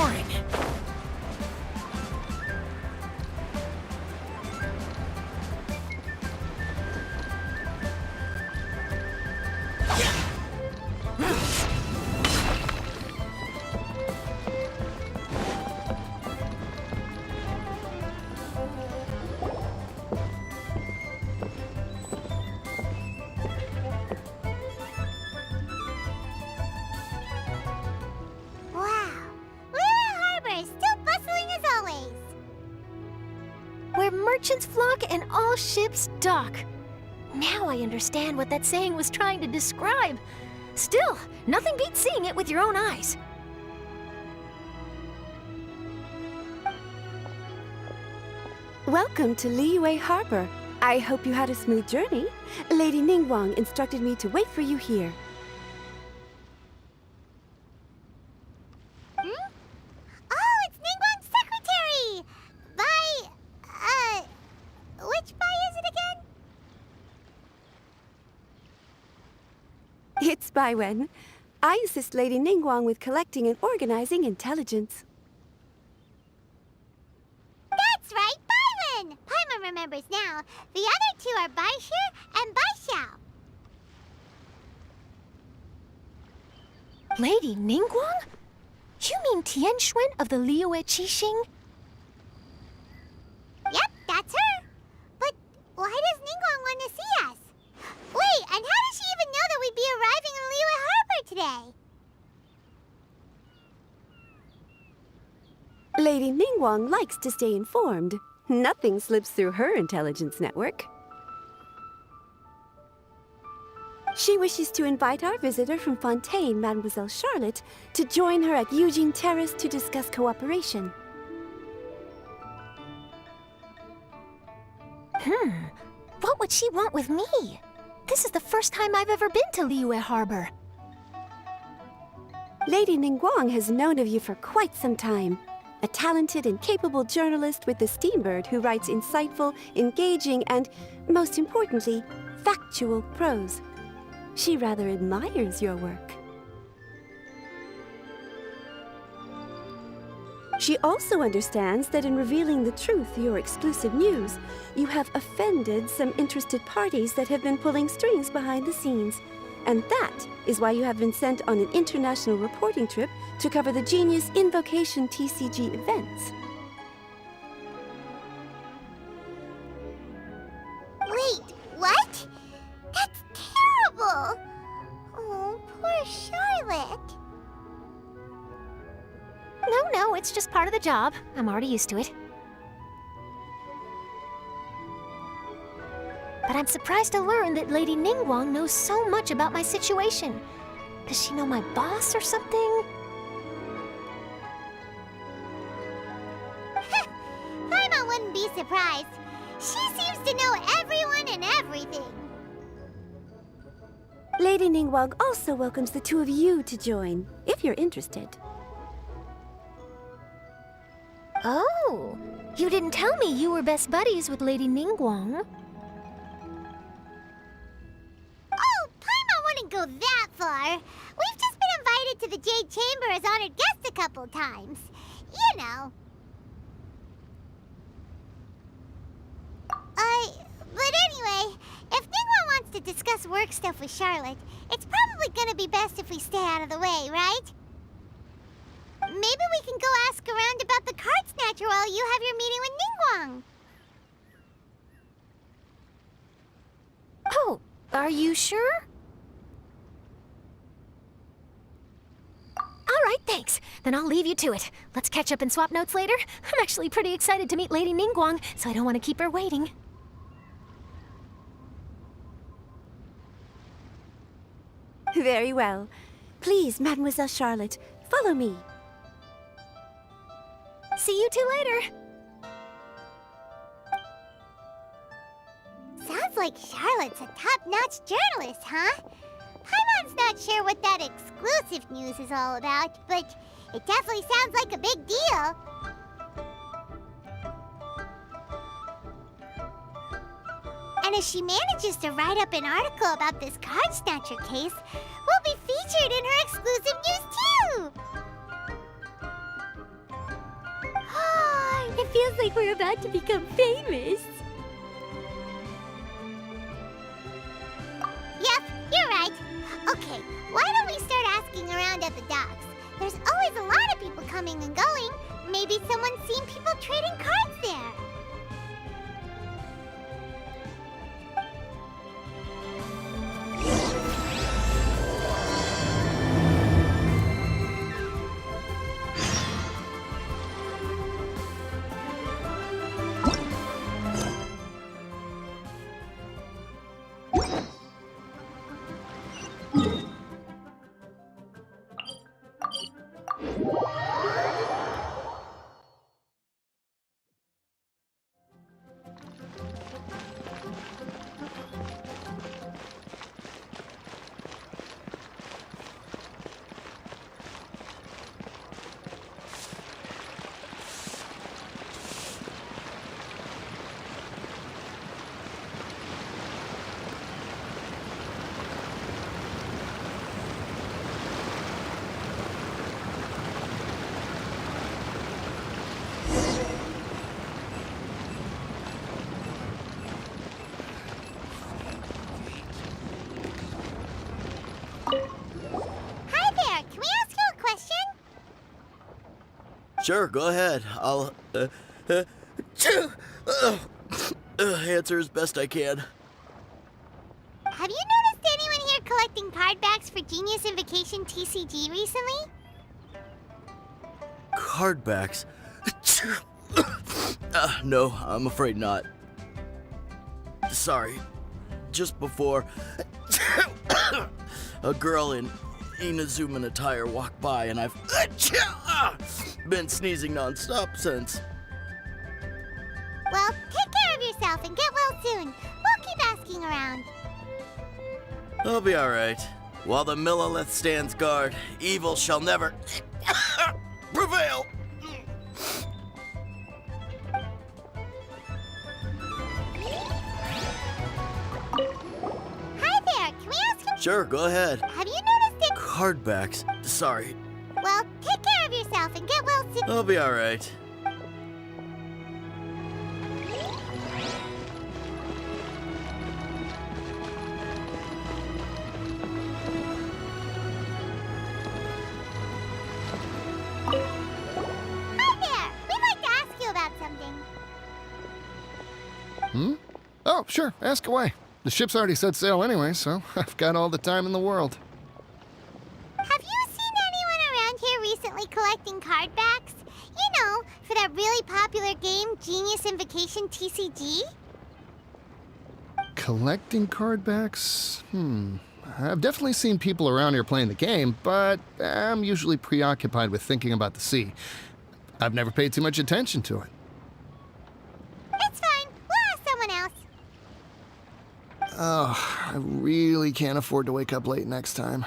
boring. Where merchants flock and all ships dock. Now I understand what that saying was trying to describe. Still, nothing beats seeing it with your own eyes. Welcome to Liyue Harbor. I hope you had a smooth journey. Lady Ningguang instructed me to wait for you here. It's Baiwen. I assist Lady Ningguang with collecting and organizing intelligence. That's right, Baiwen! Paimon remembers now. The other two are Baishir and Baishao. Lady Ningguang? You mean Tianxuan of the Liyue Qixing? Yep, that's her. But why does Ningguang want to see us? Wait, and how does she even know that we'd be arriving in Liyue Harbor today? Lady Ningguang likes to stay informed. Nothing slips through her intelligence network. She wishes to invite our visitor from Fontaine, Mademoiselle Charlotte, to join her at Eugene Terrace to discuss cooperation. What would she want with me? This is the first time I've ever been to Liyue Harbor. Lady Ningguang has known of you for quite some time. A talented and capable journalist with the Steambird who writes insightful, engaging, and, most importantly, factual prose. She rather admires your work. She also understands that in revealing the truth, your exclusive news, you have offended some interested parties that have been pulling strings behind the scenes. And that is why you have been sent on an international reporting trip to cover the Genius Invocation TCG events. Wait, what? That's terrible! Oh, poor Charlotte. No, it's just part of the job. I'm already used to it. But I'm surprised to learn that Lady Ningguang knows so much about my situation. Does she know my boss or something? Paimon wouldn't be surprised. She seems to know everyone and everything. Lady Ningguang also welcomes the two of you to join, if you're interested. Oh, you didn't tell me you were best buddies with Lady Ningguang. Oh, Paimon wouldn't go that far. We've just been invited to the Jade Chamber as honored guests a couple times. You know. But anyway, if Ningguang wants to discuss work stuff with Charlotte, it's probably gonna be best if we stay out of the way, right? Maybe we can go ask around about the card snatcher while you have your meeting with Ningguang. Oh, are you sure? All right, thanks. Then I'll leave you to it. Let's catch up and swap notes later. I'm actually pretty excited to meet Lady Ningguang, so I don't want to keep her waiting. Very well. Please, Mademoiselle Charlotte, follow me. See you two later. Sounds like Charlotte's a top-notch journalist, huh? Paimon's not sure what that exclusive news is all about, but it definitely sounds like a big deal. And if she manages to write up an article about this card snatcher case, we'll be featured in her exclusive news too! feels like we're about to become famous. Yep, you're right. Okay, why don't we start asking around at the docks? There's always a lot of people coming and going. Maybe someone's seen people trading cards there. Hi there, can we ask you a question? Sure, go ahead. I'll answer as best I can. Have you noticed anyone here collecting card backs for Genius Invocation TCG recently? Card backs? No, I'm afraid not. Sorry. Just before, a girl in Inazuman attire walked by, and I've been sneezing nonstop since. Well, take care of yourself and get well soon. We'll keep asking around. I'll be alright. While the Millilith stands guard, evil shall never prevail. Hi there, can we ask you... Sure, go ahead. Have you noticed it... Card backs? Sorry. Well, take care of yourself and get well soon. I'll be alright. Hi there, we'd like to ask you about something. Oh, sure, ask away. The ship's already set sail anyway, so I've got all the time in the world. Have you seen anyone around here recently collecting card backs? You know, for that really popular game, Genius Invocation TCG? Collecting card backs? I've definitely seen people around here playing the game, but I'm usually preoccupied with thinking about the sea. I've never paid too much attention to it. It's fine, we'll ask someone else. Oh, I really can't afford to wake up late next time.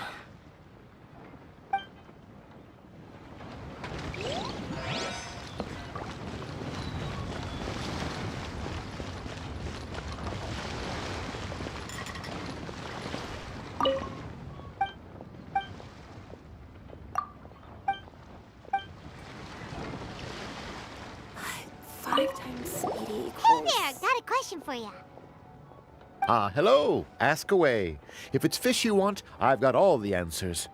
Five times speedy Hey equals... there, got a question for you. Ah, hello. Ask away. If it's fish you want, I've got all the answers.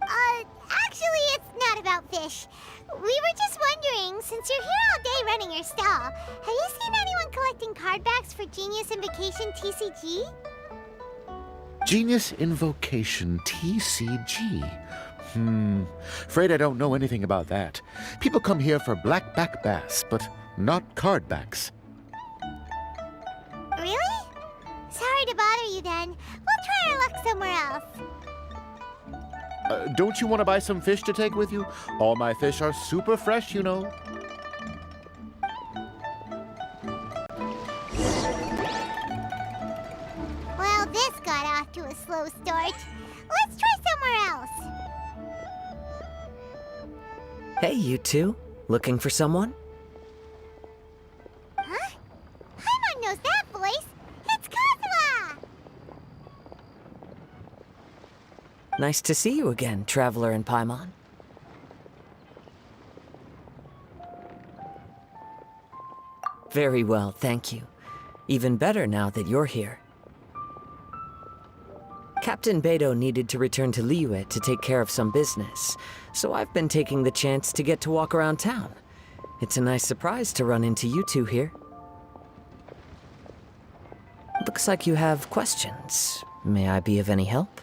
Actually, it's not about fish. We were just wondering, since you're here all day running your stall, have you seen anyone collecting card backs for Genius Invocation TCG? Genius Invocation TCG. Afraid I don't know anything about that. People come here for blackback bass, but not card backs. Really? Sorry to bother you then. We'll try our luck somewhere else. Don't you want to buy some fish to take with you? All my fish are super fresh, you know. Well, this got off to a slow start. Let's try somewhere else. Hey, you two. Looking for someone? Huh? Paimon knows that voice. It's Kazuha! Nice to see you again, Traveler and Paimon. Very well, thank you. Even better now that you're here. Captain Beidou needed to return to Liyue to take care of some business, so I've been taking the chance to get to walk around town. It's a nice surprise to run into you two here. Looks like you have questions. May I be of any help?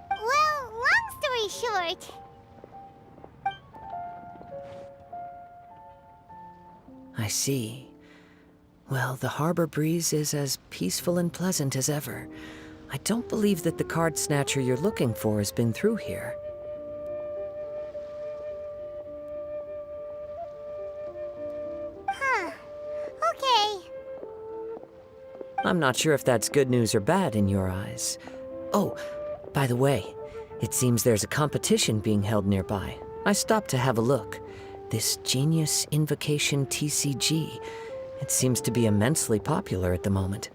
Well, long story short... I see. Well, the harbor breeze is as peaceful and pleasant as ever. I don't believe that the card snatcher you're looking for has been through here. Huh. Okay. I'm not sure if that's good news or bad in your eyes. Oh, by the way, it seems there's a competition being held nearby. I stopped to have a look. This Genius Invocation TCG. It seems to be immensely popular at the moment.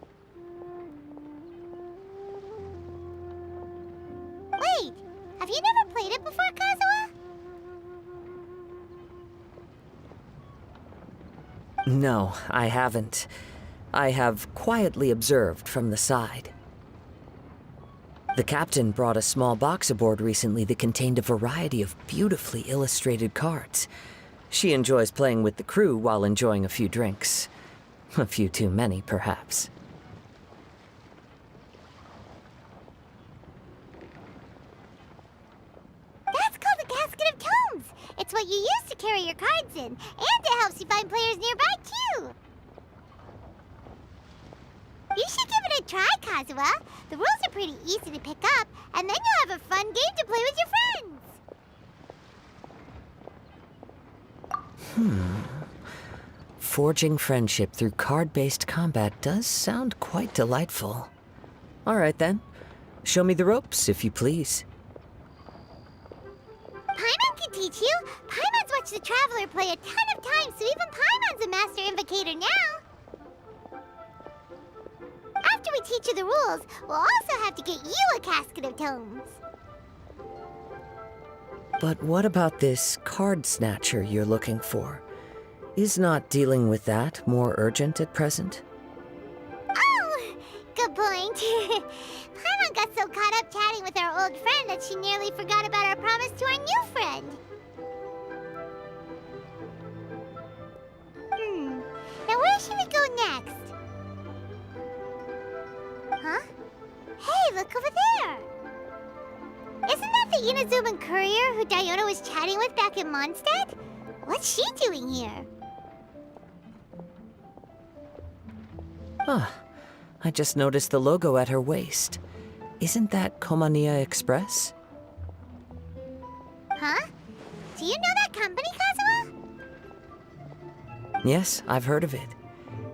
Wait, have you never played it before, Kazuha? No, I haven't. I have quietly observed from the side. The captain brought a small box aboard recently that contained a variety of beautifully illustrated cards. She enjoys playing with the crew while enjoying a few drinks. A few too many, perhaps. That's called a casket of tomes. It's what you use to carry your cards in, and it helps you find players nearby, too. You should give it a try, Kazuha. The rules are pretty easy to pick up, and then you'll have a fun game to play with your friends. Forging friendship through card-based combat does sound quite delightful. All right, then. Show me the ropes, if you please. Paimon can teach you. Paimon's watched the Traveler play a ton of times, so even Paimon's a master invocator now. After we teach you the rules, we'll also have to get you a casket of tomes. But what about this card snatcher you're looking for? Is not dealing with that more urgent at present? Oh, good point. Paimon got so caught up chatting with our old friend that she nearly forgot about our promise to our new friend. Now where should we go next? Huh? Hey, look over there! Isn't that the Inazuman courier who Diona was chatting with back in Mondstadt? What's she doing here? Ah, I just noticed the logo at her waist. Isn't that Komania Express? Huh? Do you know that company, Kazuha? Yes, I've heard of it.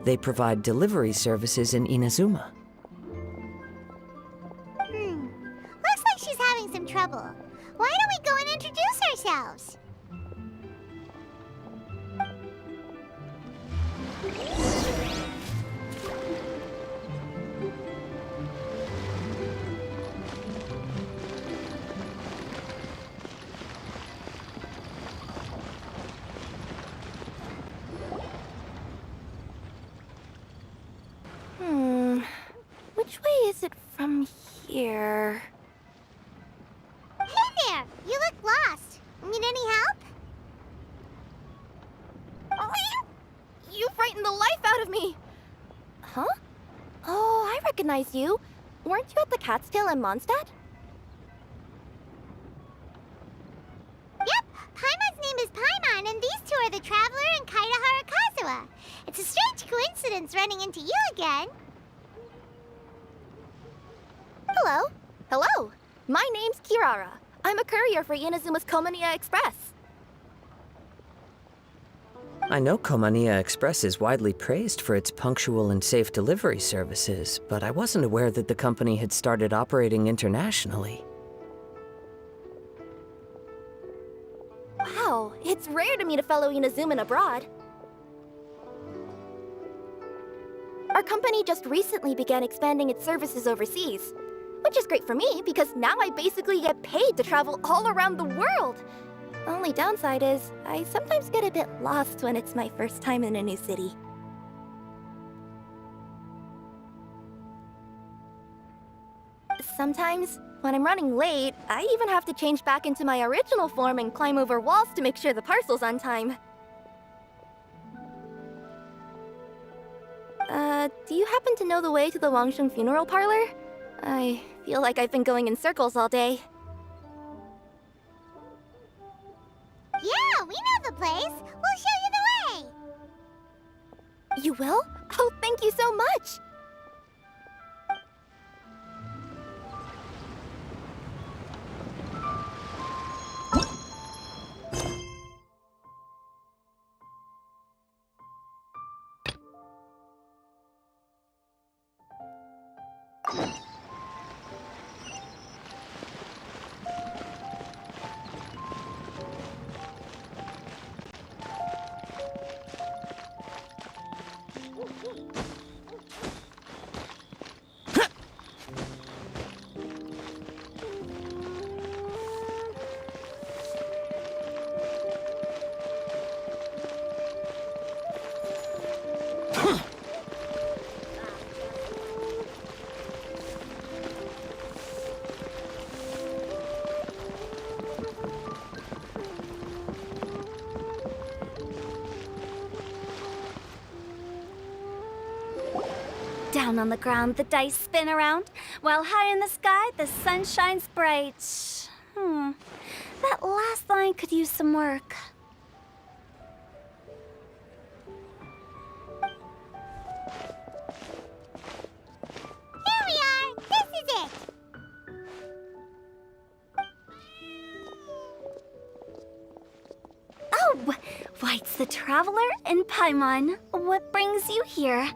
They provide delivery services in Inazuma. Looks like she's having some trouble. Why don't we go and introduce ourselves? Which way is it from here? Hey there! You look lost. Need any help? Oh, you frightened the life out of me! Huh? Oh, I recognize you. Weren't you at the Cat's Tail in Mondstadt? Yep, Paimon's name is Paimon, and these two are the Traveler and Kaitahara Kazuha. It's a strange coincidence running into you again. Hello. Hello. My name's Kirara. I'm a courier for Inazuma's Komania Express. I know Komania Express is widely praised for its punctual and safe delivery services, but I wasn't aware that the company had started operating internationally. Wow, it's rare to meet a fellow Inazuman abroad. Our company just recently began expanding its services overseas, which is great for me because now I basically get paid to travel all around the world. Only downside is, I sometimes get a bit lost when it's my first time in a new city. Sometimes, when I'm running late, I even have to change back into my original form and climb over walls to make sure the parcel's on time. Do you happen to know the way to the Wangsheng funeral parlor? I feel like I've been going in circles all day. Yeah, we know the place. We'll show you the way. You will? Oh, thank you so much! Down on the ground, the dice spin around, while high in the sky, the sun shines bright. That last line could use some work. Here we are. This is it. Oh, why, it's the Traveler and Paimon. What brings you here?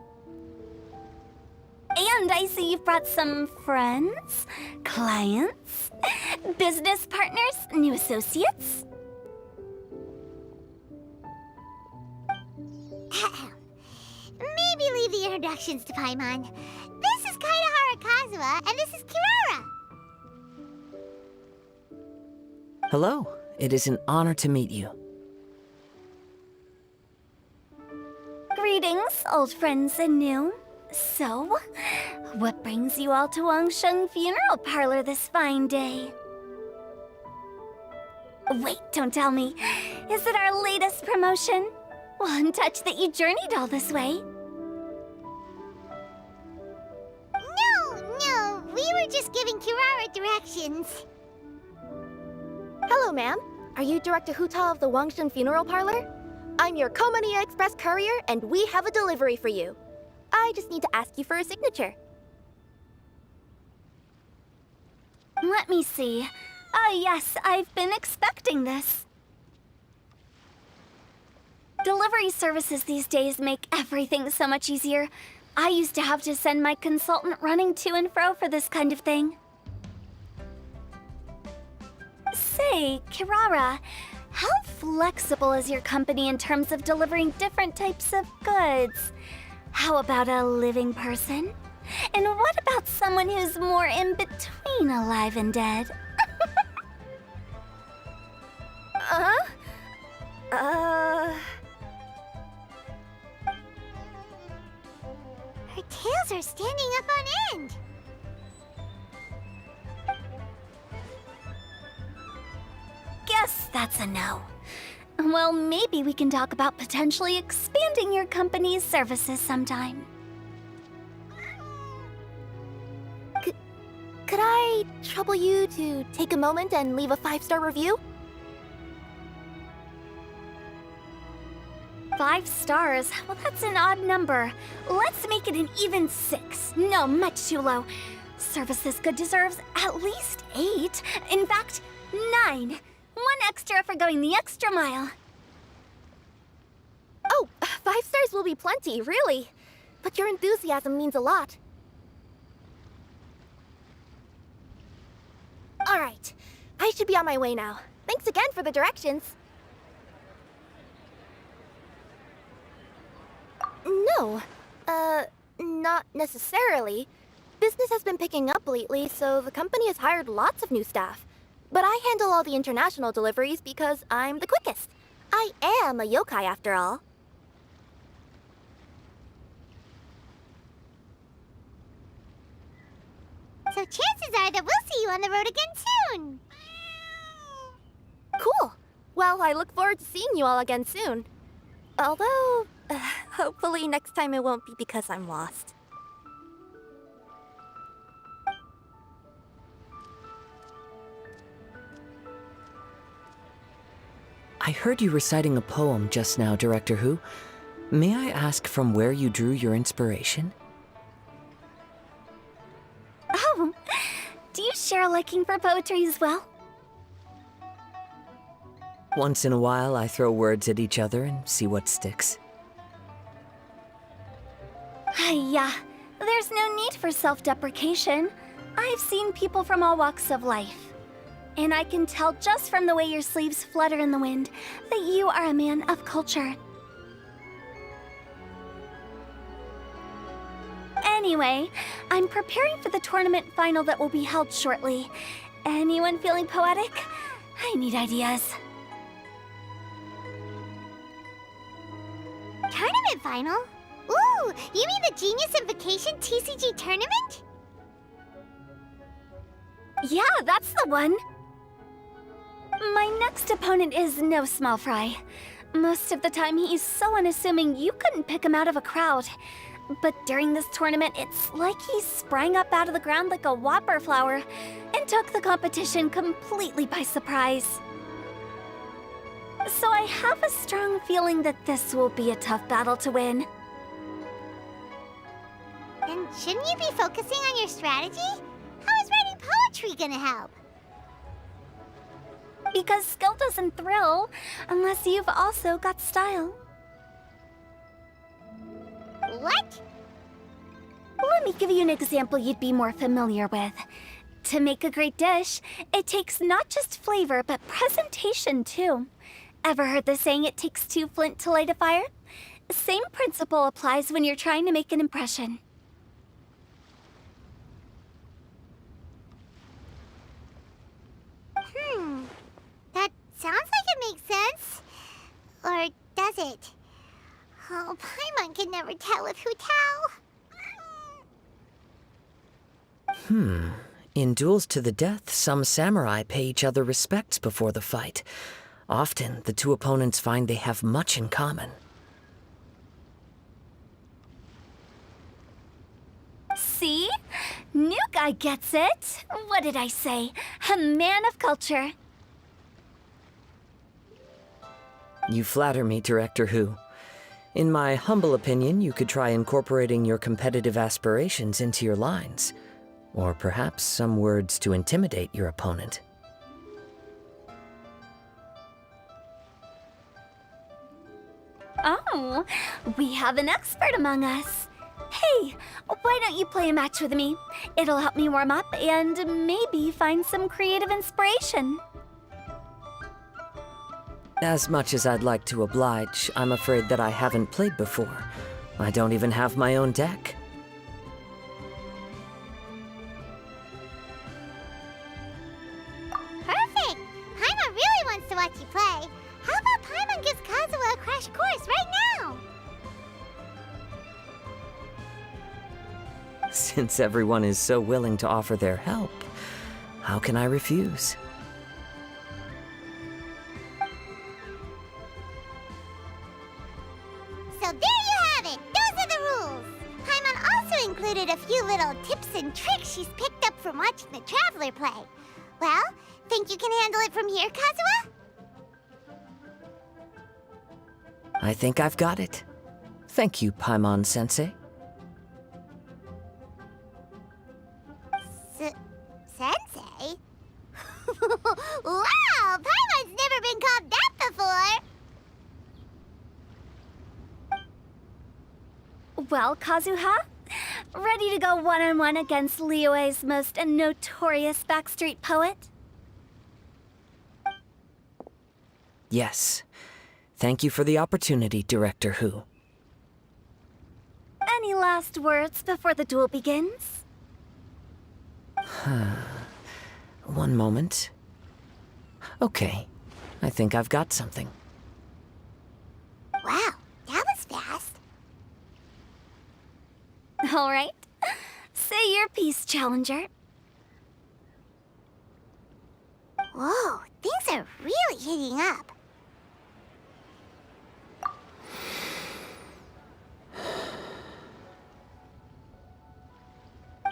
And I see you've brought some friends, clients, business partners, new associates. Maybe leave the introductions to Paimon. This is Kaidahara Kazuha, and this is Kirara. Hello. It is an honor to meet you. Greetings, old friends and new. So, what brings you all to Wangsheng Funeral Parlor this fine day? Wait, don't tell me. Is it our latest promotion? Well, I'm touched that you journeyed all this way. No, we were just giving Kirara directions. Hello, ma'am. Are you Director Huta of the Wangsheng Funeral Parlor? I'm your Komania Express courier, and we have a delivery for you. I just need to ask you for a signature. Let me see. Ah, yes, I've been expecting this. Delivery services these days make everything so much easier. I used to have to send my consultant running to and fro for this kind of thing. Say, Kirara, how flexible is your company in terms of delivering different types of goods? How about a living person? And what about someone who's more in between alive and dead? Her tails are standing up on end. Guess that's a no. Well, maybe we can talk about potentially expanding your company's services sometime. Could I trouble you to take a moment and leave a 5-star review? 5 stars? Well, that's an odd number. Let's make it an even 6. No, much too low. Service this good deserves at least 8. In fact, 9. 1 extra for going the extra mile. Oh, 5 stars will be plenty, really. But your enthusiasm means a lot. All right, I should be on my way now. Thanks again for the directions. No, not necessarily. Business has been picking up lately, so the company has hired lots of new staff. But I handle all the international deliveries because I'm the quickest. I am a yokai after all. So chances are that we'll see you on the road again soon. Cool. Well, I look forward to seeing you all again soon. Although, hopefully next time it won't be because I'm lost. I heard you reciting a poem just now, Director Who. May I ask from where you drew your inspiration? Oh, do you share a liking for poetry as well? Once in a while, I throw words at each other and see what sticks. Yeah, there's no need for self-deprecation. I've seen people from all walks of life. And I can tell just from the way your sleeves flutter in the wind that you are a man of culture. Anyway, I'm preparing for the tournament final that will be held shortly. Anyone feeling poetic? I need ideas. Tournament final? Ooh, you mean the Genius Invocation TCG tournament? Yeah, that's the one. My next opponent is no small fry. Most of the time he's so unassuming you couldn't pick him out of a crowd. But during this tournament, it's like he sprang up out of the ground like a whopper flower and took the competition completely by surprise. So I have a strong feeling that this will be a tough battle to win. And shouldn't you be focusing on your strategy? How is writing poetry gonna help? Because skill doesn't thrill unless you've also got style. What? Let me give you an example you'd be more familiar with. To make a great dish, it takes not just flavor, but presentation too. Ever heard the saying, it takes two flint to light a fire? Same principle applies when you're trying to make an impression. That sounds like it makes sense. Or does it? Oh, Paimon can never tell with Hu Tao. In duels to the death, some samurai pay each other respects before the fight. Often, the two opponents find they have much in common. See? New guy gets it. What did I say? A man of culture. You flatter me, Director Who. In my humble opinion, you could try incorporating your competitive aspirations into your lines. Or perhaps some words to intimidate your opponent. Oh, we have an expert among us. Hey, why don't you play a match with me? It'll help me warm up and maybe find some creative inspiration. As much as I'd like to oblige, I'm afraid that I haven't played before. I don't even have my own deck. Perfect! Paimon really wants to watch you play. How about Paimon gives Kazuha a crash course right now? Since everyone is so willing to offer their help, how can I refuse? So there you have it! Those are the rules! Paimon also included a few little tips and tricks she's picked up from watching the Traveler play. Well, think you can handle it from here, Kazuha? I think I've got it. Thank you, Paimon-sensei. Sensei? Wow! Paimon's never been called that before! Well, Kazuha, ready to go one-on-one against Liyue's most notorious backstreet poet? Yes. Thank you for the opportunity, Director Who. Any last words before the duel begins? One moment. Okay, I think I've got something. Wow, that was fast. All right. Say your piece, Challenger. Whoa, things are really heating up.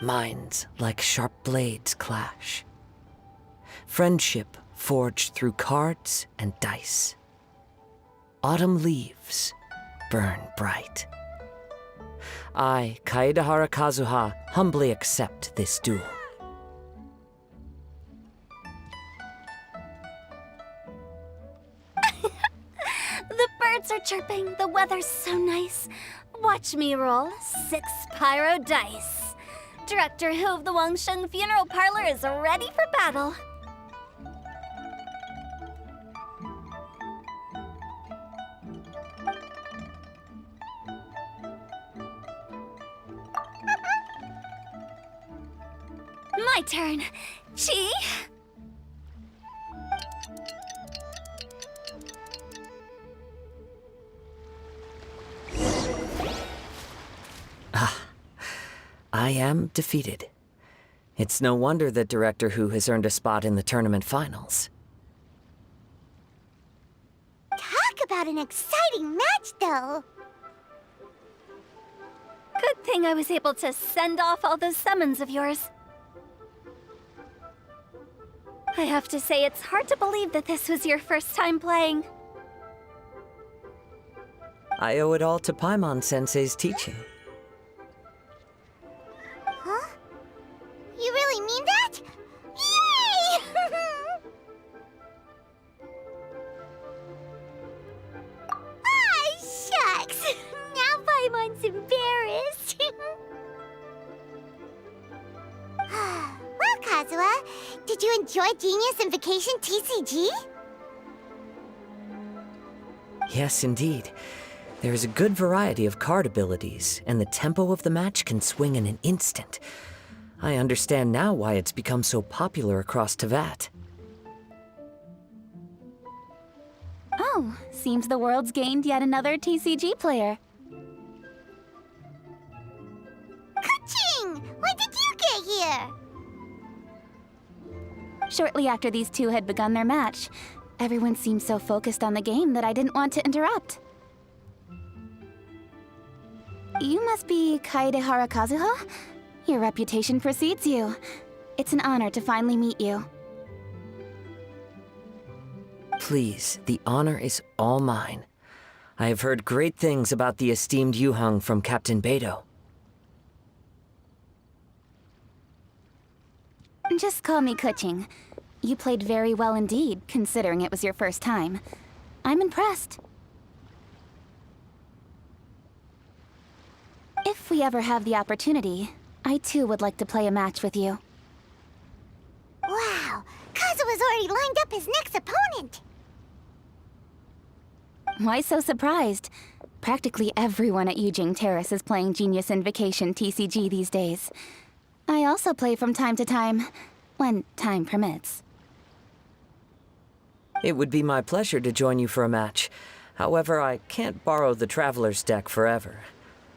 Minds like sharp blades clash. Friendship forged through cards and dice. Autumn leaves burn bright. I, Kaedahara Kazuha, humbly accept this duel. The birds are chirping, the weather's so nice. Watch me roll 6 pyro dice. Director Hu of the Wangsheng Funeral Parlor is ready for battle. My turn. Chi? I am defeated. It's no wonder that Director Hu has earned a spot in the tournament finals. Talk about an exciting match, though. Good thing I was able to send off all those summons of yours. I have to say, it's hard to believe that this was your first time playing. I owe it all to Paimon-sensei's teaching. Huh? You really mean that? Yay! Ah, shucks! Now Paimon's embarrassed. Well, Kazuha, did you enjoy Genius Invocation TCG? Yes, indeed. There's a good variety of card abilities, and the tempo of the match can swing in an instant. I understand now why it's become so popular across Teyvat. Oh, seems the world's gained yet another TCG player. Ka-ching! When did you get here? Shortly after these two had begun their match, everyone seemed so focused on the game that I didn't want to interrupt. You must be Kaedehara Kazuha? Your reputation precedes you. It's an honor to finally meet you. Please, the honor is all mine. I have heard great things about the esteemed Yuheng from Captain Beidou. Just call me Kuching. You played very well indeed, considering it was your first time. I'm impressed. If we ever have the opportunity, I too would like to play a match with you. Wow, Kazuha's already lined up his next opponent. Why so surprised? Practically everyone at Yujing Terrace is playing Genius Invocation TCG these days. I also play from time to time, when time permits. It would be my pleasure to join you for a match. However, I can't borrow the Traveler's deck forever.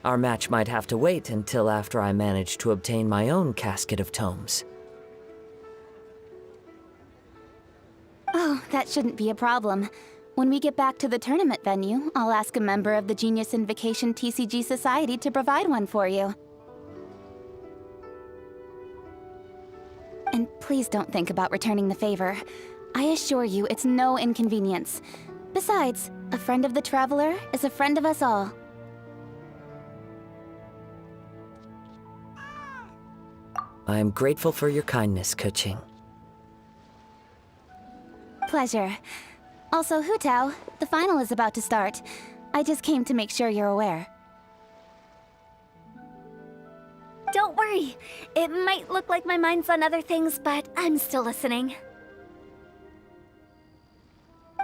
Our match might have to wait until after I manage to obtain my own casket of tomes. Oh, that shouldn't be a problem. When we get back to the tournament venue, I'll ask a member of the Genius Invocation TCG Society to provide one for you. And please don't think about returning the favor. I assure you it's no inconvenience. Besides, a friend of the Traveler is a friend of us all. I am grateful for your kindness, Kuching. Pleasure. Also, Hu Tao, the final is about to start. I just came to make sure you're aware. Don't worry. It might look like my mind's on other things, but I'm still listening.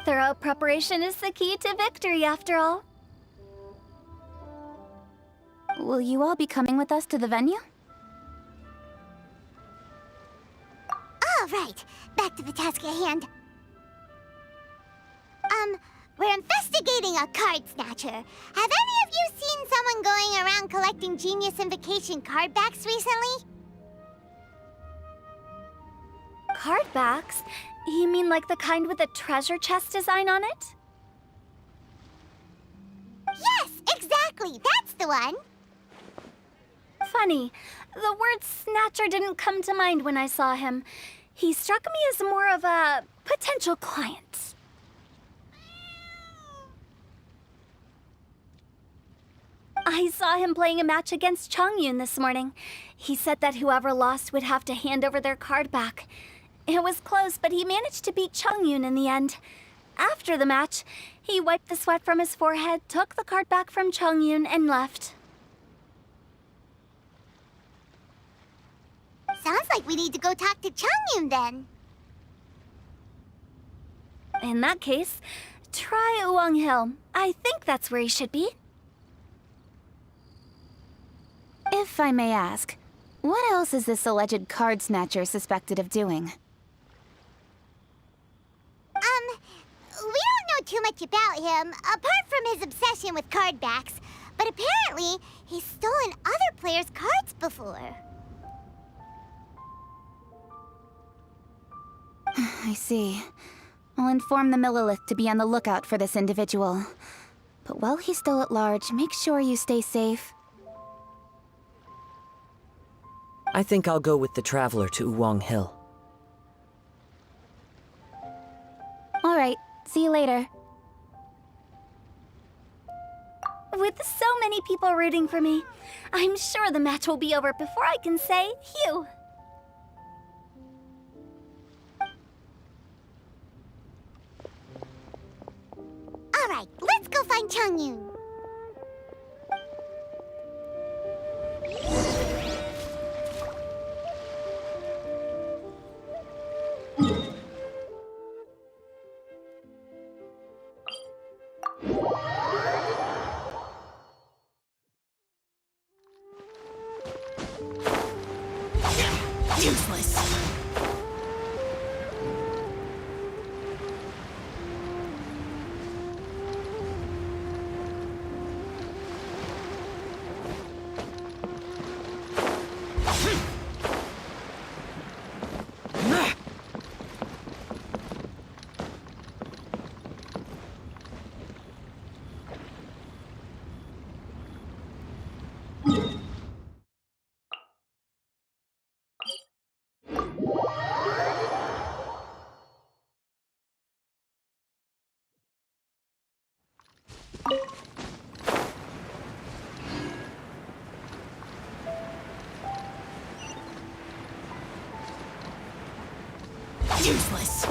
Thorough preparation is the key to victory, after all. Will you all be coming with us to the venue? All right, back to the task at hand. We're investigating a card snatcher. Have any of you seen someone going around collecting Genius Invocation card backs recently? Card backs? You mean like the kind with a treasure chest design on it? Yes, exactly. That's the one. Funny, the word snatcher didn't come to mind when I saw him. He struck me as more of a potential client. I saw him playing a match against Chongyun this morning. He said that whoever lost would have to hand over their card back. It was close, but he managed to beat Chongyun in the end. After the match, he wiped the sweat from his forehead, took the card back from Chongyun, and left. Sounds like we need to go talk to Chongyun then. In that case, try Uwang Hill. I think that's where he should be. If I may ask, what else is this alleged card snatcher suspected of doing? We don't know too much about him, apart from his obsession with card backs. But apparently, he's stolen other players' cards before. I see. I'll inform the Millilith to be on the lookout for this individual. But while he's still at large, make sure you stay safe. I think I'll go with the Traveler to Uwang Hill. All right, see you later. With so many people rooting for me, I'm sure the match will be over before I can say phew. All right, let's go find Chongyun. Useless. Useless.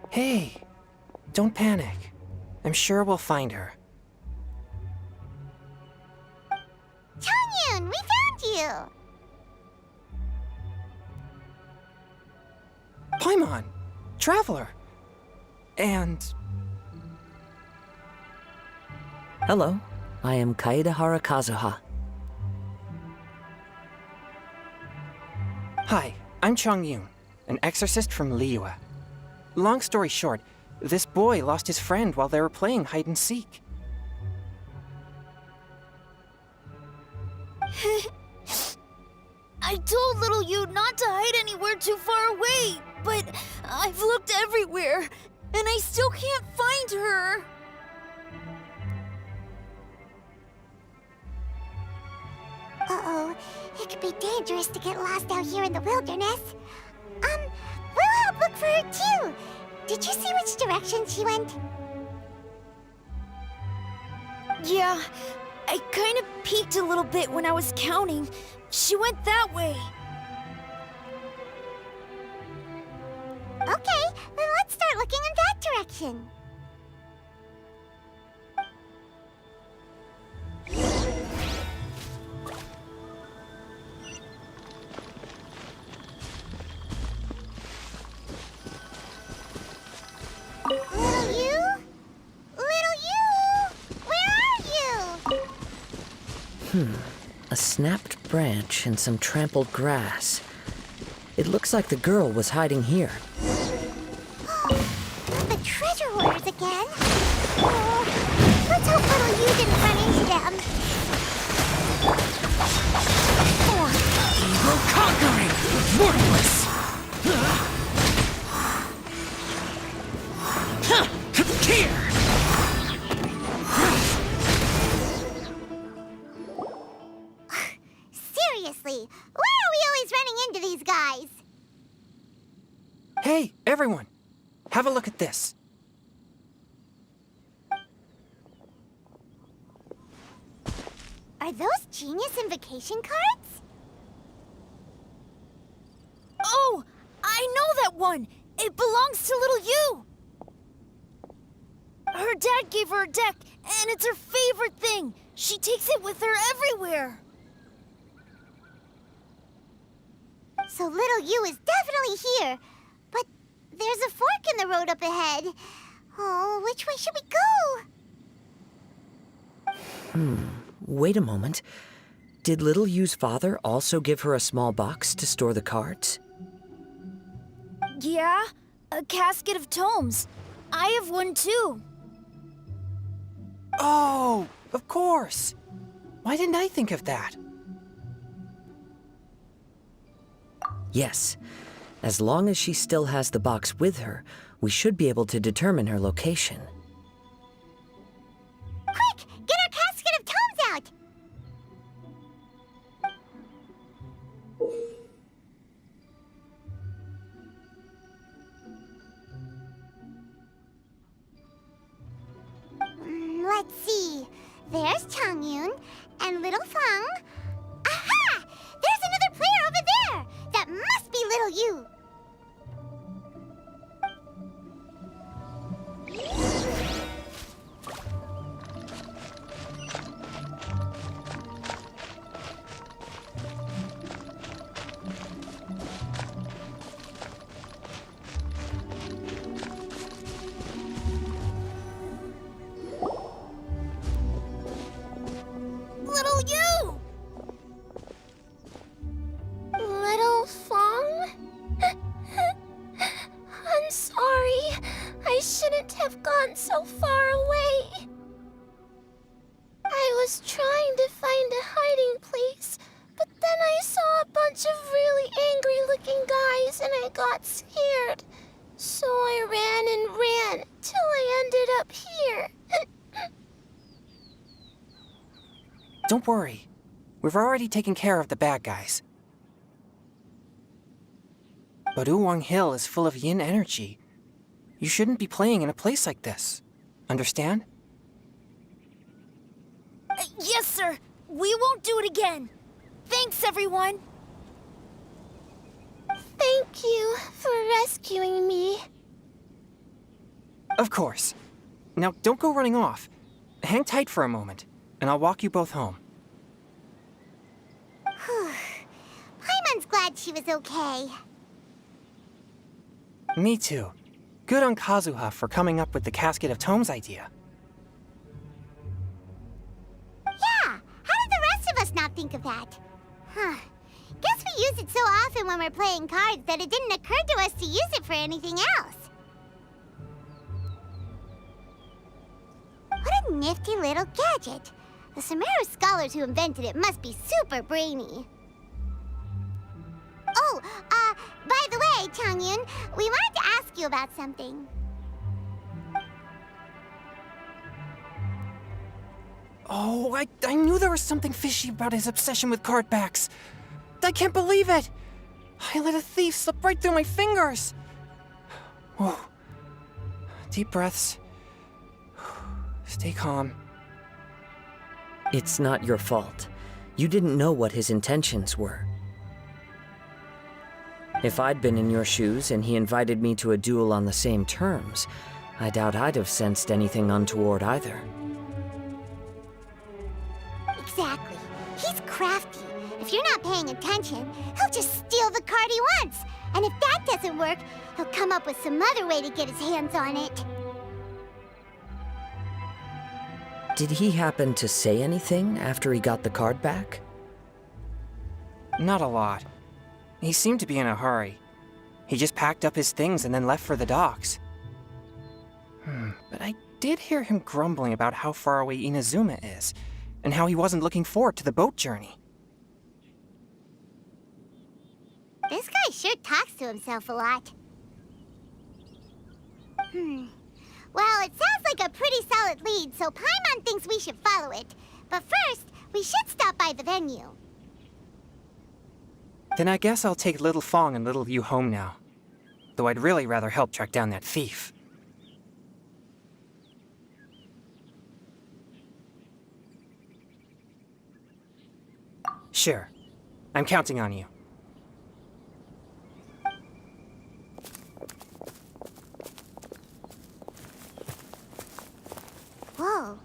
Hey, don't panic. I'm sure we'll find her. Chongyun, we found you! Paimon! Traveler! And... Hello, I am Kaedehara Kazuha. Hi, I'm Chongyun, an exorcist from Liyue. Long story short, this boy lost his friend while they were playing hide-and-seek. I told little you not to hide anywhere too far away, but I've looked everywhere, and I still can't find her. Uh-oh, it could be dangerous to get lost out here in the wilderness. We'll help look for her too. Did you see which direction she went? Yeah, I kind of peeked a little bit when I was counting. She went that way. Okay, then let's start looking in that direction. A snapped branch and some trampled grass. It looks like the girl was hiding here. Not the treasure hoarders again. Oh, let's hope little you didn't run into them. Evil conquering! Worthless! Here! Seriously, why are we always running into these guys? Hey, everyone! Have a look at this. Are those Genius Invocation cards? Oh, I know that one! It belongs to little you! Her dad gave her a deck, and it's her favorite thing. She takes it with her everywhere. So little you is definitely here. But there's a fork in the road up ahead. Oh, which way should we go? Wait a moment. Did Little Yu's father also give her a small box to store the cards? Yeah, a casket of tomes. I have one too. Oh, of course. Why didn't I think of that? Yes. As long as she still has the box with her, we should be able to determine her location. Quick, get our casket of tomes out! Let's see. There's Changyun and Little Fang. Aha! There's another player over there! That must be Little You. Little you! Little Fong? I'm sorry. I shouldn't have gone so far away. I was trying to find a hiding place, but then I saw a bunch of really angry-looking guys and I got scared. So I ran and ran till I ended up here. Don't worry. We've already taken care of the bad guys. But Uwang Hill is full of yin energy. You shouldn't be playing in a place like this. Understand? Yes, sir. We won't do it again. Thanks, everyone. Thank you for rescuing me. Of course. Now, don't go running off. Hang tight for a moment, and I'll walk you both home. Paimon's glad she was okay. Me too. Good on Kazuha for coming up with the Casket of Tomes idea. Yeah, how did the rest of us not think of that? Huh. Guess we use it so often when we're playing cards that it didn't occur to us to use it for anything else. What a nifty little gadget. The Sumeru scholars who invented it must be super brainy. Oh, by the way, Changyun, we wanted to ask you about something. Oh, I knew there was something fishy about his obsession with card backs. I can't believe it! I let a thief slip right through my fingers! Whoa. Deep breaths. Stay calm. It's not your fault. You didn't know what his intentions were. If I'd been in your shoes and he invited me to a duel on the same terms, I doubt I'd have sensed anything untoward either. Exactly. He's crafty. If you're not paying attention, he'll just steal the card he wants. And if that doesn't work, he'll come up with some other way to get his hands on it. Did he happen to say anything after he got the card back? Not a lot. He seemed to be in a hurry. He just packed up his things and then left for the docks. But I did hear him grumbling about how far away Inazuma is, and how he wasn't looking forward to the boat journey. This guy sure talks to himself a lot. Well, it sounds like a pretty solid lead, so Paimon thinks we should follow it. But first, we should stop by the venue. Then I guess I'll take Little Fong and Little Yu home now. Though I'd really rather help track down that thief. Sure. I'm counting on you. Whoa.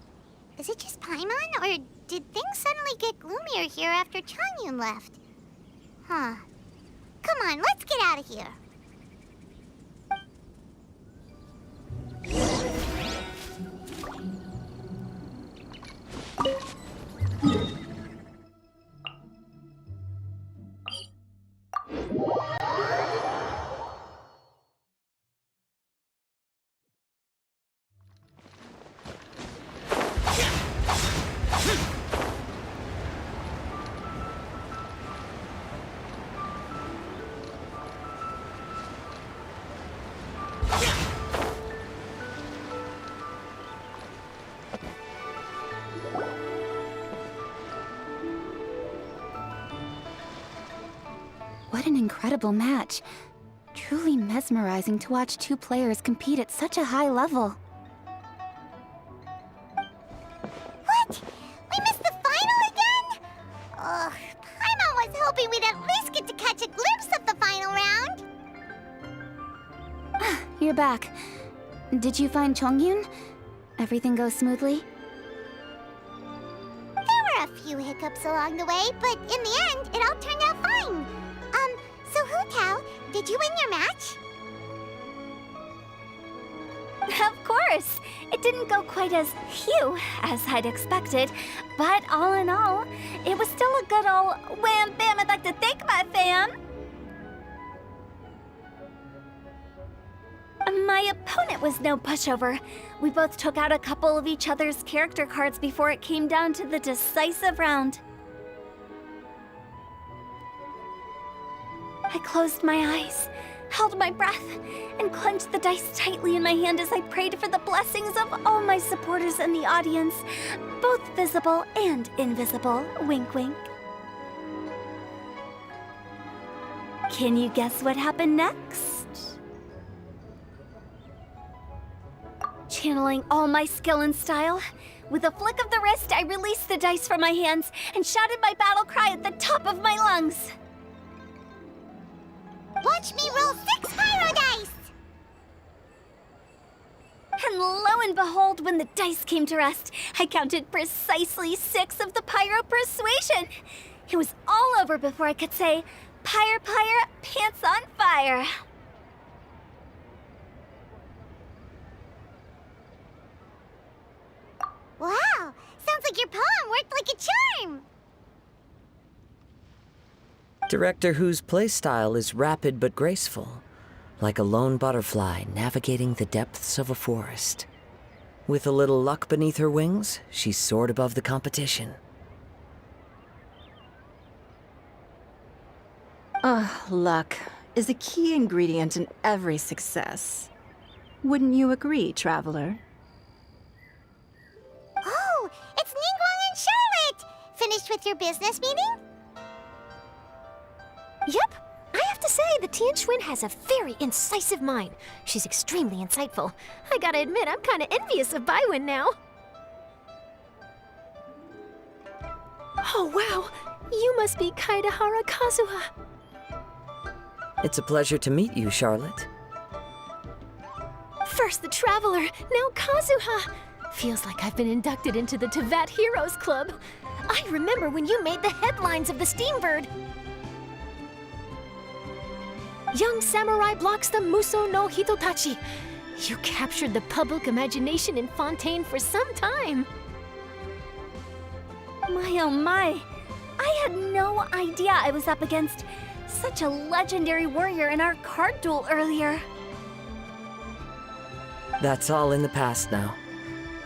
Is it just Paimon, or did things suddenly get gloomier here after Changyun left? Huh. Come on, let's get out of here. What an incredible match. Truly mesmerizing to watch two players compete at such a high level. What? We missed the final again? Ugh, Paimon was hoping we'd at least get to catch a glimpse of the final round. You're back. Did you find Chongyun? Everything go smoothly? There were a few hiccups along the way, but in the end, it all turned out fine. So Hu Tao, did you win your match? Of course! It didn't go quite as phew as I'd expected, but all in all, it was still a good old wham bam. I'd like to thank my fam! My opponent was no pushover. We both took out a couple of each other's character cards before it came down to the decisive round. I closed my eyes, held my breath, and clenched the dice tightly in my hand as I prayed for the blessings of all my supporters in the audience, both visible and invisible. Wink, wink. Can you guess what happened next? Channeling all my skill and style, with a flick of the wrist, I released the dice from my hands and shouted my battle cry at the top of my lungs. Watch me roll 6 pyro dice! And lo and behold, when the dice came to rest, I counted precisely 6 of the pyro persuasion. It was all over before I could say, "Pyre, pyre, pants on fire." Wow! Sounds like your poem worked like a charm! Director Who's playstyle is rapid but graceful, like a lone butterfly navigating the depths of a forest. With a little luck beneath her wings, she soared above the competition. Luck is a key ingredient in every success. Wouldn't you agree, Traveler? Oh, it's Ningguang and Charlotte! Finished with your business meeting? Yep. I have to say, the Tianquan has a very incisive mind. She's extremely insightful. I gotta admit, I'm kinda envious of Baiwen now. Oh, wow. You must be Kaidahara Kazuha. It's a pleasure to meet you, Charlotte. First the Traveler, now Kazuha. Feels like I've been inducted into the Tevat Heroes Club. I remember when you made the headlines of the Steambird. Young samurai blocks the Muso no Hitotachi. You captured the public imagination in Fontaine for some time. My oh my! I had no idea I was up against such a legendary warrior in our card duel earlier. That's all in the past now.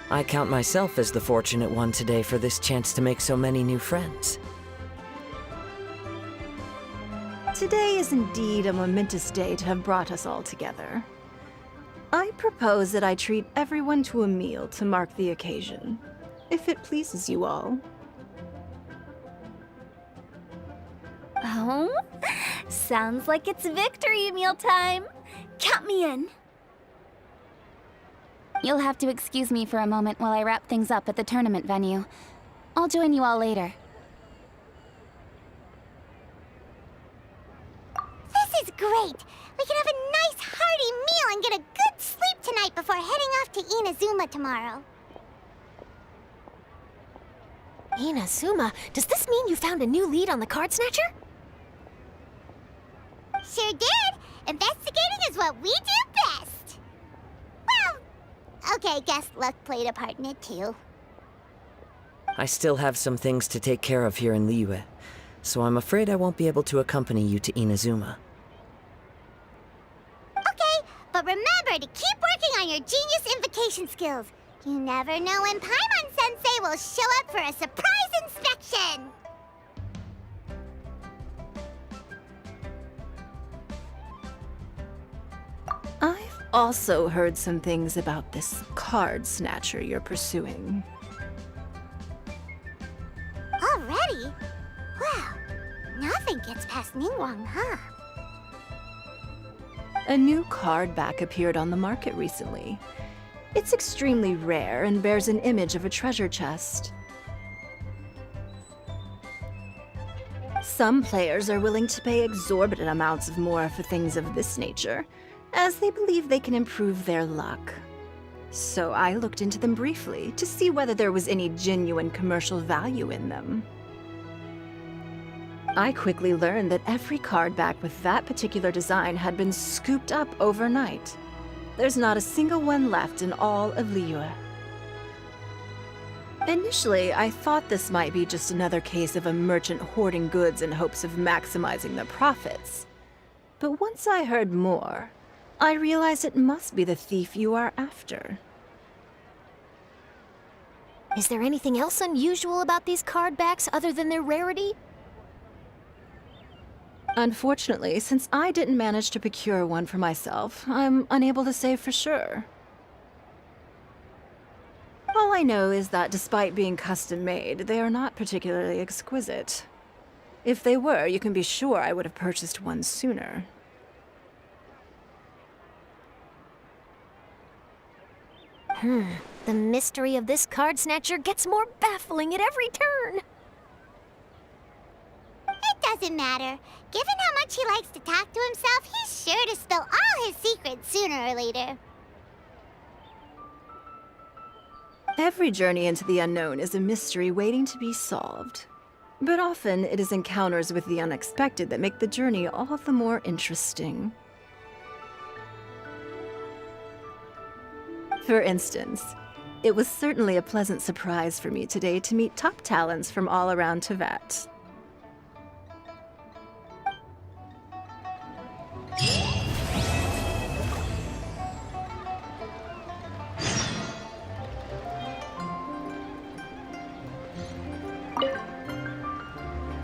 I count myself as the fortunate one today for this chance to make so many new friends. Today is indeed a momentous day to have brought us all together. I propose that I treat everyone to a meal to mark the occasion, if it pleases you all. Oh? Sounds like it's victory meal time. Count me in. You'll have to excuse me for a moment while I wrap things up at the tournament venue. I'll join you all later. This is great! We can have a nice hearty meal and get a good sleep tonight before heading off to Inazuma tomorrow. Inazuma, does this mean you found a new lead on the card snatcher? Sure did! Investigating is what we do best! Well, okay, guess luck played a part in it too. I still have some things to take care of here in Liyue, so I'm afraid I won't be able to accompany you to Inazuma. Okay, but remember to keep working on your genius invocation skills. You never know when Paimon-sensei will show up for a surprise inspection! I've also heard some things about this card snatcher you're pursuing. Already? Wow, nothing gets past Ningguang, huh? A new card back appeared on the market recently. It's extremely rare and bears an image of a treasure chest. Some players are willing to pay exorbitant amounts of more for things of this nature, as they believe they can improve their luck. So I looked into them briefly to see whether there was any genuine commercial value in them. I quickly learned that every card back with that particular design had been scooped up overnight. There's not a single one left in all of Liyue. Initially, I thought this might be just another case of a merchant hoarding goods in hopes of maximizing their profits. But once I heard more, I realized it must be the thief you are after. Is there anything else unusual about these card backs other than their rarity? Unfortunately, since I didn't manage to procure one for myself, I'm unable to say for sure. All I know is that despite being custom-made, they are not particularly exquisite. If they were, you can be sure I would have purchased one sooner. The mystery of this card snatcher gets more baffling at every turn. It doesn't matter. Given how much he likes to talk to himself, he's sure to spill all his secrets sooner or later. Every journey into the unknown is a mystery waiting to be solved. But often, it is encounters with the unexpected that make the journey all the more interesting. For instance, it was certainly a pleasant surprise for me today to meet top talents from all around Teyvat.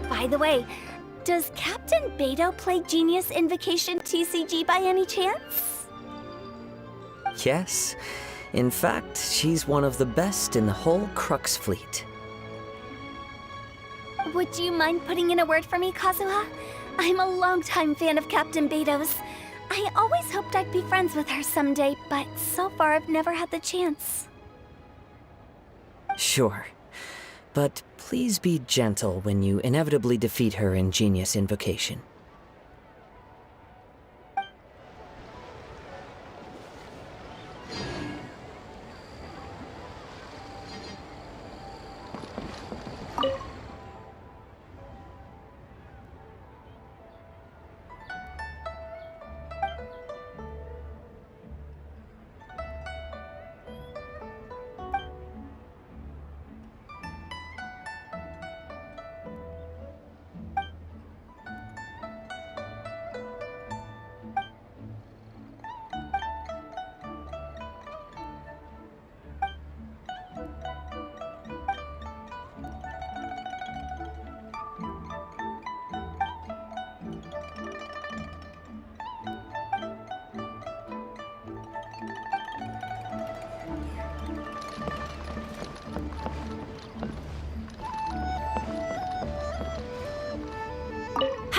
By the way, does Captain Beidou play Genius Invocation TCG by any chance? Yes. In fact, she's one of the best in the whole Crux fleet. Would you mind putting in a word for me, Kazuha? I'm a longtime fan of Captain Beidou's. I always hoped I'd be friends with her someday, but so far I've never had the chance. Sure. But please be gentle when you inevitably defeat her in Genius Invocation.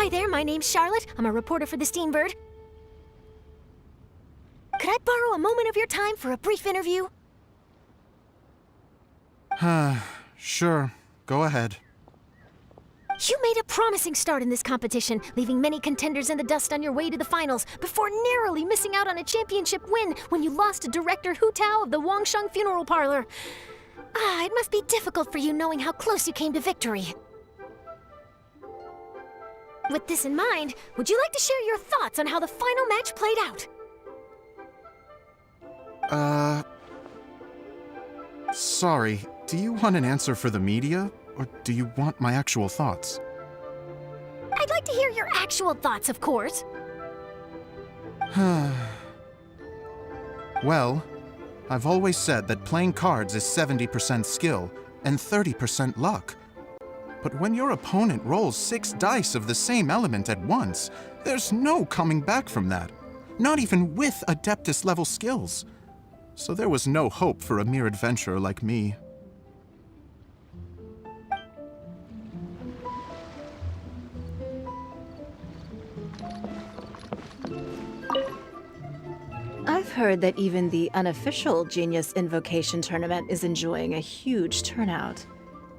Hi there, my name's Charlotte. I'm a reporter for the Steenbird. Could I borrow a moment of your time for a brief interview? Sure. Go ahead. You made a promising start in this competition, leaving many contenders in the dust on your way to the finals, before narrowly missing out on a championship win when you lost to director Hu Tao of the Wangsheng Funeral Parlor. It must be difficult for you knowing how close you came to victory. With this in mind, would you like to share your thoughts on how the final match played out? Sorry. Do you want an answer for the media? Or do you want my actual thoughts? I'd like to hear your actual thoughts, of course. Well, I've always said that playing cards is 70% skill and 30% luck. But when your opponent rolls 6 dice of the same element at once, there's no coming back from that. Not even with Adeptus level skills. So there was no hope for a mere adventurer like me. I've heard that even the unofficial Genius Invocation Tournament is enjoying a huge turnout.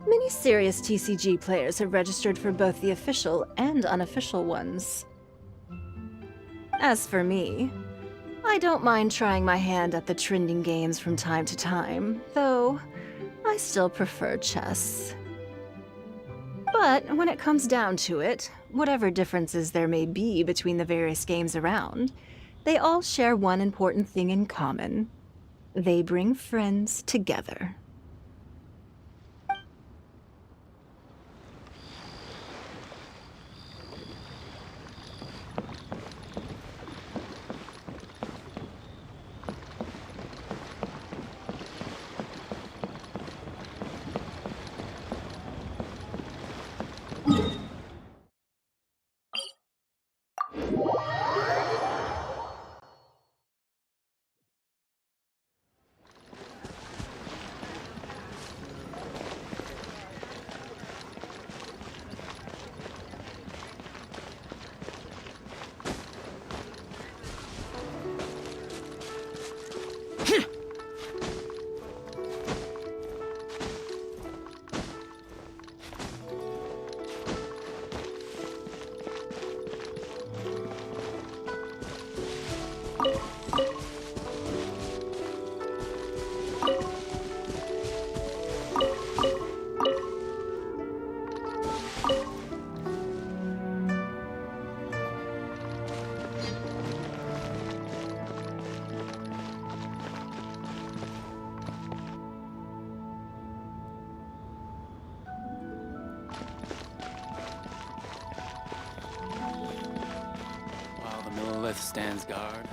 Many serious TCG players have registered for both the official and unofficial ones. As for me, I don't mind trying my hand at the trending games from time to time, though I still prefer chess. But when it comes down to it, whatever differences there may be between the various games around, they all share one important thing in common. They bring friends together. While the Millilith stands guard,